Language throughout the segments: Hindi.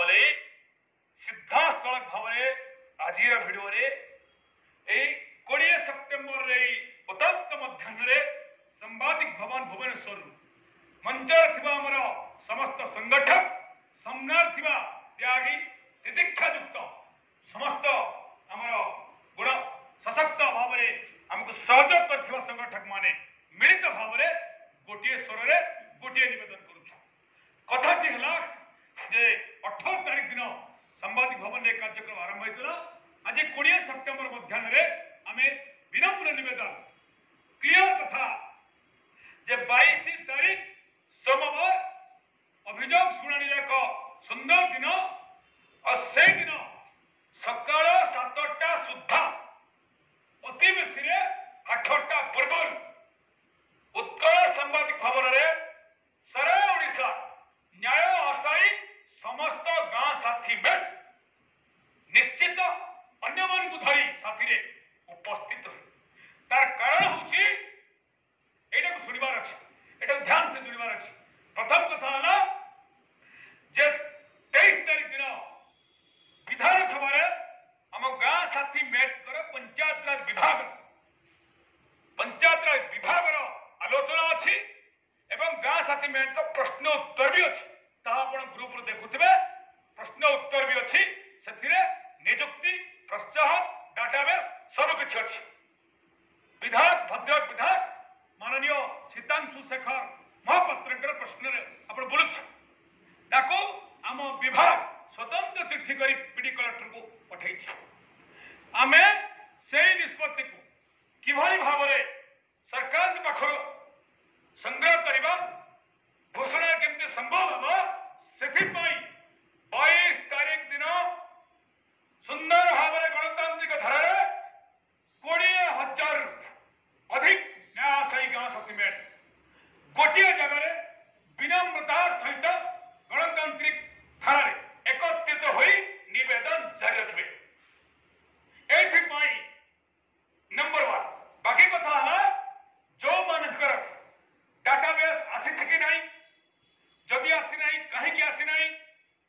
गले सीधा सड़क भाव आज भिडियो रे 20 सेप्टेम्बर रे उतप्त मध्याह्न सांबादिक भवन भुवनेश्वर मंचर थिबा हमर समस्त संगठक सामनार थिबा त्यागी तितिक्षा युक्त समस्त हमर गुण सशक्त भाव हमको सहयोग कर संगठक माने मिलित भाव गोटे स्वर रे गोटे निवेदन कथा जे 18 तारीख दिन सांबादिक भवन रे कार्यक्रम आरंभ होता आज 20 सेप्टेम्बर मध्याह्न आम विनम्र निवेदन क्लियर कथा जे 22 तारीख सोमवार अभियोग शुणानी एक सुंदर दिन और से दिन सकाल 7टा सुधा अति बेसी 8टा पूर्व उत्कल सांबादिक भवन रे सारा ओडिशा न्याय आशायी समस्त गाँ साथी बेट निश्चित अन्य मान को धरी साथी रे उपस्थित रही तार कारण होची एटा को सुनिबार अछि एटा ध्यान से सुनिबार अछि प्रथम कथा हला जे 23 तारीख दिन विधानसभा रे हम गाँ साथी मेट कर पंचायत राज विभाग रो आलोचना अछि एवं गाँ साथी मेट का प्रश्न उत्तर भी अछि ता आपण ग्रुप रो देखुथिबे प्रश्न उत्तर भी अछि सेथिरे नियुक्ति प्रोत्साहन डाटाबेस सब किछ अछि विधायक भद्रक विधायक माननीय सीतांशु शेखर महापात्र प्रश्न आपण बोलुछ ताको आम विभाग स्वतंत्र चिट्ठी करी पीडी कलेक्टर को पठाई आमे से निष्पत्ति को किभली भाव सरकार के पाखर संग्रह करवा घोषणा केमती संभव हम से 22 तारीख दिन सुंदर भाव गणतांत्रिक धारा 20,000 अधिक न्यायशायी गाँ साथी मेट गोटे जगह विनम्रतार सहित गणतांत्रिक धारा एकत्रित होई निवेदन जारी रखिबे एथि नंबर 1 बाकी कथा हला जो मानकर डाटाबेस आसी कि नहीं जदि आसी नहीं कहीं की आसी नहीं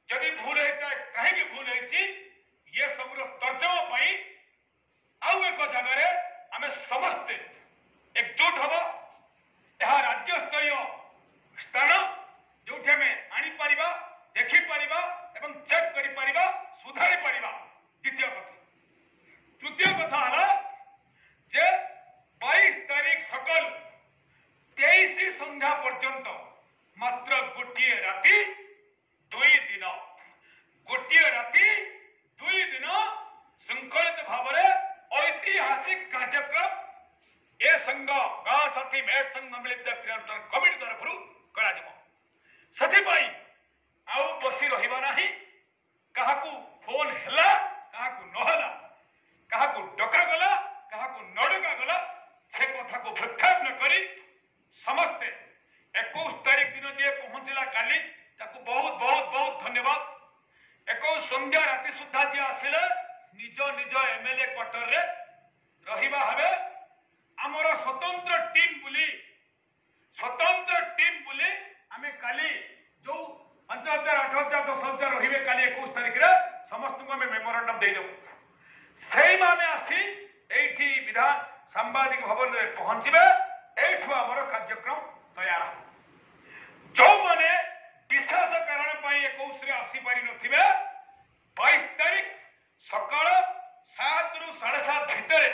जदि भूल होता कहीं की भूल होती ये सब तर्जमा पाई आउ एक जगह आम समस्ते एकजुट हम यह राज्य स्तरीय स्थान जो आनी पारिबा देखि पारिबा एवं चेक करि पारिबा सुधारी पारिबा द्वितीय कथा तृतीय कथा हला जे 22 तारीख सकल 23 संध्या पर्यंत मात्र गोटे राति 2 दिन गोटे राति 2 दिन श्रृंखलित भाव ऐतिहासिक कार्यक्रम ए संघ गाँ साथी मेट संघ मिलित क्रियानुष्ठान कमिटी तरफ करा आउ बसी रहिबा नाही काहाकू फोन हैला काहाकू नहला काहाकू डका गला काहाकू न डका गला से कथा को प्रख्याप न करी समस्ते 21 तारीख दिन जे पहुंचला काली ताकू बहुत बहुत बहुत धन्यवाद 21 संध्या राति सुद्धा जे आसिले निज निज एमएलए क्वार्टर रे रहिबा हबे हमर स्वतंत्र टीम बुली आमे काली जो 5,000 8,000 10,000 रहिबे काली 21 तारीख रे समस्त को हमें मेमोरेंडम दे दो सही माने आसी एठी विधान सांबादिक भवन रे पहुंचबे एठु हमर कार्यक्रम तैयार जो माने विशेष कारण पाई 21 रे आसी पारि नथिबे 22 तारीख सकाळ 7 रु 7:30 भितरे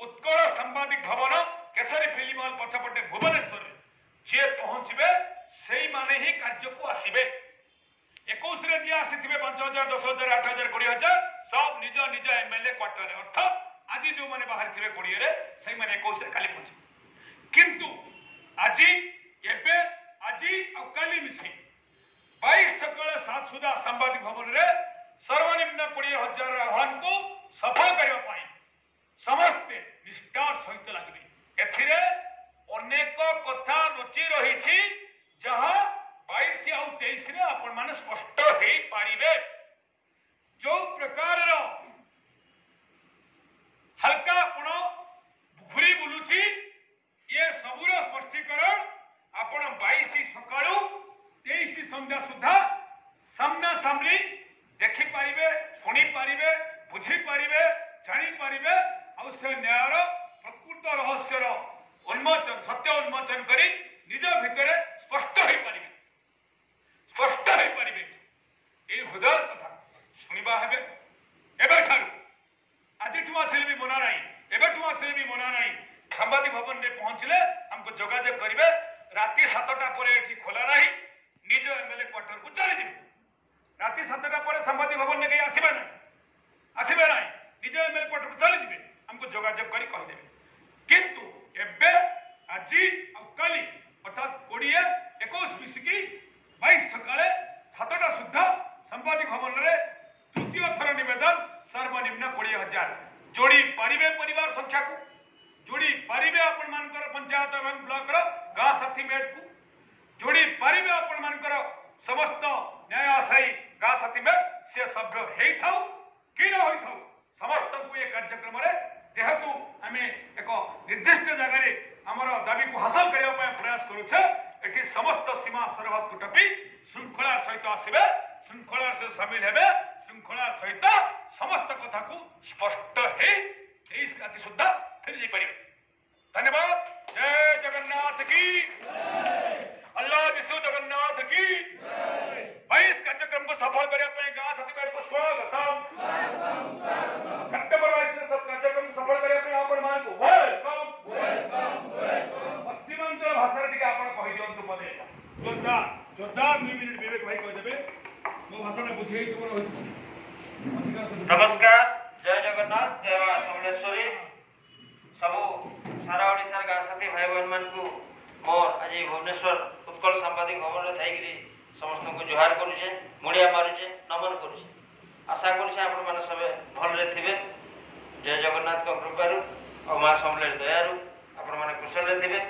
उत्कल सांबादिक भवन केसरी फिल्म हॉल पछपटे भुवनेश्वर जे पहुंचबे सही माने ही कार्य को आसीबे 21 रे जे आसीथिबे 5,000 10,000 8,000 20,000 सब निज निज एमएलए क्वार्टर रे अर्थात आज जो माने बाहर थिबे 20 रे सही माने 21 रे काली पहुंचे किंतु आज और काली मिसी 22 सकाळ 7 सुधा सांबादिक भवन रे सर्वनिम्न 20,000 आह्वान को सफल करबा पाई समस्ते निष्ठार सहित लगे एथिरे अनेक कथा रुचि रही जहाँ 22 और 23 रे आपण माने स्पष्ट हो पारिबे जो प्रकार हल्का आपण घुरी बुलुची ये सबुर स्पष्टीकरण आपण 22 सकाळू 23 संध्या सुधा सामना सामनी पारिबे जानि पारिबे आ से न्यायर प्रकृत रहस्यर उन्मोचन सत्य उन्मोचन करी निज भितरे स्पष्ट होई पारिबे ए हृदय कथा सुनिबा हेबे एबे ठारू आज आसिले भी मना नहीं एबेठू आसिले भी मना नहीं सांबादिक भवन में पहुंचले हमको जोगाजोग करेंगे राति 7टा पर एठी खोला नहीं निज एमएलए क्वार्टर को चली जाए राति 7टा पर सांबादिक भवन में कहीं आसबे ना निज एमएलए क्वार्टर को चली जाए हमको जोगाजोग करी कह देबे किंतु एबे आज आ काली अर्थात 20-21 मिसिकी 22 सकाळे 7टा सुद्धा सांबादिक भवन रे तृतीय थर निवेदन सर्वनिम्न 20,000 जोड़ी पारिबे परिवार संख्या को जोड़ी पारिबे आपण मानकर पंचायत एवं ब्लॉक रो गाँ साथी मेट को जोड़ी पारिबे आपण मानकर समस्त न्याय आशायी गाँ साथी मेट से सभ्य हेई थाउ कि न होई थाउ समस्त को ये कार्यक्रम रे जेहेतु आमे एक निर्दिष्ट जगह रे हमर दाबी को हासिल करिया पय प्रयास करूछे एठी समस्त सीमा सरहद को टपी श्रृंखला सहित आसीबे श्रृंखला से शामिल हेबे श्रृंखला सहित समस्त कथा को स्पष्ट है राति सुद्धा फिर जी पारे धन्यवाद जय जगन्नाथ की अल्लाह विष्णु जगन्नाथ की 22 कार्यक्रम को सफल करने गाँव साथी को स्वागतम सेप्टेम्बर 22 सब कार्यक्रम सफल करने आपण मान को वेलकम पश्चिमांचल भाषा टिके आपण कहि दियंतु पदे जोरदार 2 मिनिट विवेक भाई कहि देबे मो भाषा में बुझेई तुमर नमस्कार जय जगन्नाथ जय मां समलेश्वरी सबू सारा ओडिशा गाँ साथी भाई बहन मान को मोर आज भुवनेश्वर उत्कल सांबादिक भवन रे थाइकरी समस्त को जुहार करूचे मुड़िया मारुचे नमन करूचे आशा करूचे आपण माने सबे भल रे थिबे जय जगन्नाथ को कृपारु और मां समलेर दयारु आपण माने कुशल रे थिबे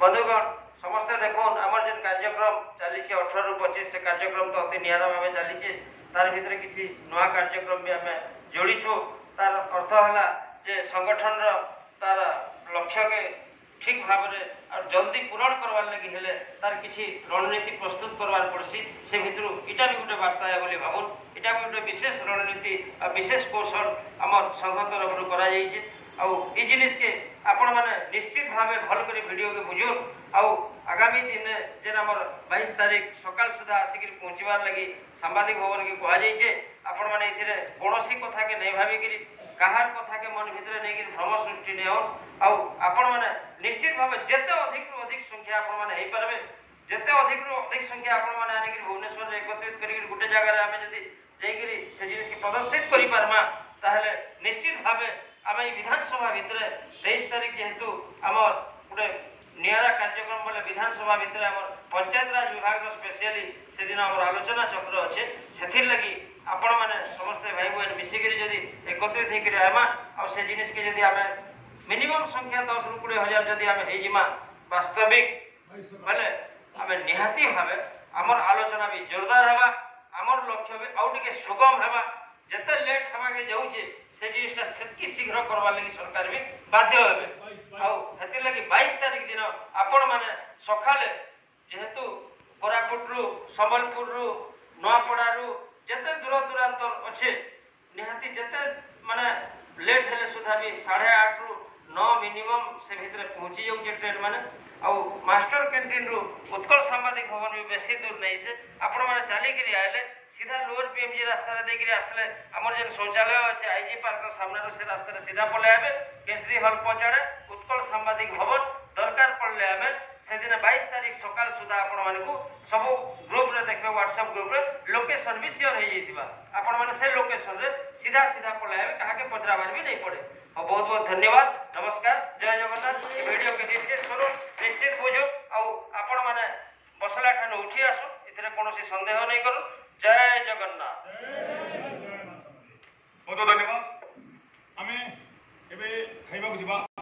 बंधुगण समस्त देखोन हमर जे कार्यक्रम चली 18 रु 25 से कार्यक्रम तो अति नियारा भावे चली तार भितर किसी नवा कार्यक्रम भी आम जोड़ी तार अर्थ है जे संगठन तार लक्ष्य के ठीक भाव में जल्दी पूरण करवार लगी हेले तार किसी रणनीति प्रस्तुत करवार पड़सी से भितर इटा भी गोटे वार्ता है बोली भावुन इटा भी गोटे विशेष रणनीति और विशेष कौशल आम संघ तरफ करा जिनिस के आपण मैंने निश्चित भाव भल कर वीडियो के बुझुन आउ आगामी दिन जेन आम 22 तारीख सकाल सुधा आसिक पहुँचबार लगी सांबादिक भवन के कहुचे आपण मैंने ये कौन कथा के नहीं भाविकी कहार कथा के मन भितर नहीं भ्रम सृष्टि नहीं हो आपण मैंने निश्चित भाव जिते अधिक संख्या आपण मैंने हो पारे जिते अधिक संख्या आपण मैंने आनिक भुवनेश्वर एकत्रित कर गोटे जगह आम जब जाकि से जिन प्रदर्शित कर निश्चित भाव आम विधानसभा भितर 23 तारीख जेहेतु आम गोटे निरा कार्यक्रम बोले विधानसभा भितर आम पंचायत राज विभाग स्पेशली से दिन आम आलोचना चक्र अच्छे से लगी आपण मैंने समस्त भाई बहन मिसिक जदि एकत्रित होकर आमा और से जिनिस के जदि आम मिनिमम संख्या 10 ରୁ 20,000 जदि आम हो वास्तविक बोले आम निहाती भाव आमर आलोचना भी जोरदार हवा आमर लक्ष्य भी आउ टिके सुगम हवा जिते लेट हवा के जाऊे से जिनिसटा सेतकी शीघ्र करवार लगी सरकार भी बाध्य हेबे लगी 22 तारीख दिन आपण माने सकाले जेहेतु कोरापुट रु संबलपुर रु नवापड़ा रु जते दूर दूरांत अच्छे निहाती जते माने लेट हेले सुधा भी 8:30 रु 9 मिनिमम से भितर पहुंची जाऊे ट्रेन माने आउ मास्टर कैंटीन रु उत्कल सांबादिक भवन भी बेसी दूर नहीं से आपण माने चली के आले सीधा लोअर पीएमजी रास्ता देकर आसले आमर जेन शौचालय अच्छे आईजी पार्क सामने से रास्ता सीधा पलि केसरी हल पहुंचाड़े उत्कल सांबादिक भवन दरकार पड़े आम से दिन 22 तारीख सकाल सुधा आपण मानू सब ग्रुप रे देखबे व्हाट्सएप ग्रुप रे लोकेशन भी शेयर हो जाइतिबा आपण माने से लोकेशन रे सीधा सीधा पलि आबे कहा के पचराबार भी नहीं पड़े और बहुत बहुत धन्यवाद नमस्कार जय जगन्नाथ वीडियो के निश्चित करो निश्चित बुझो और आपण माने बसला ठान उठी आसो इतने कौन संदेह नहीं करो जय जगन्नाथ बहुत धन्यवाद आमे एबे खाइबा बुझिबा।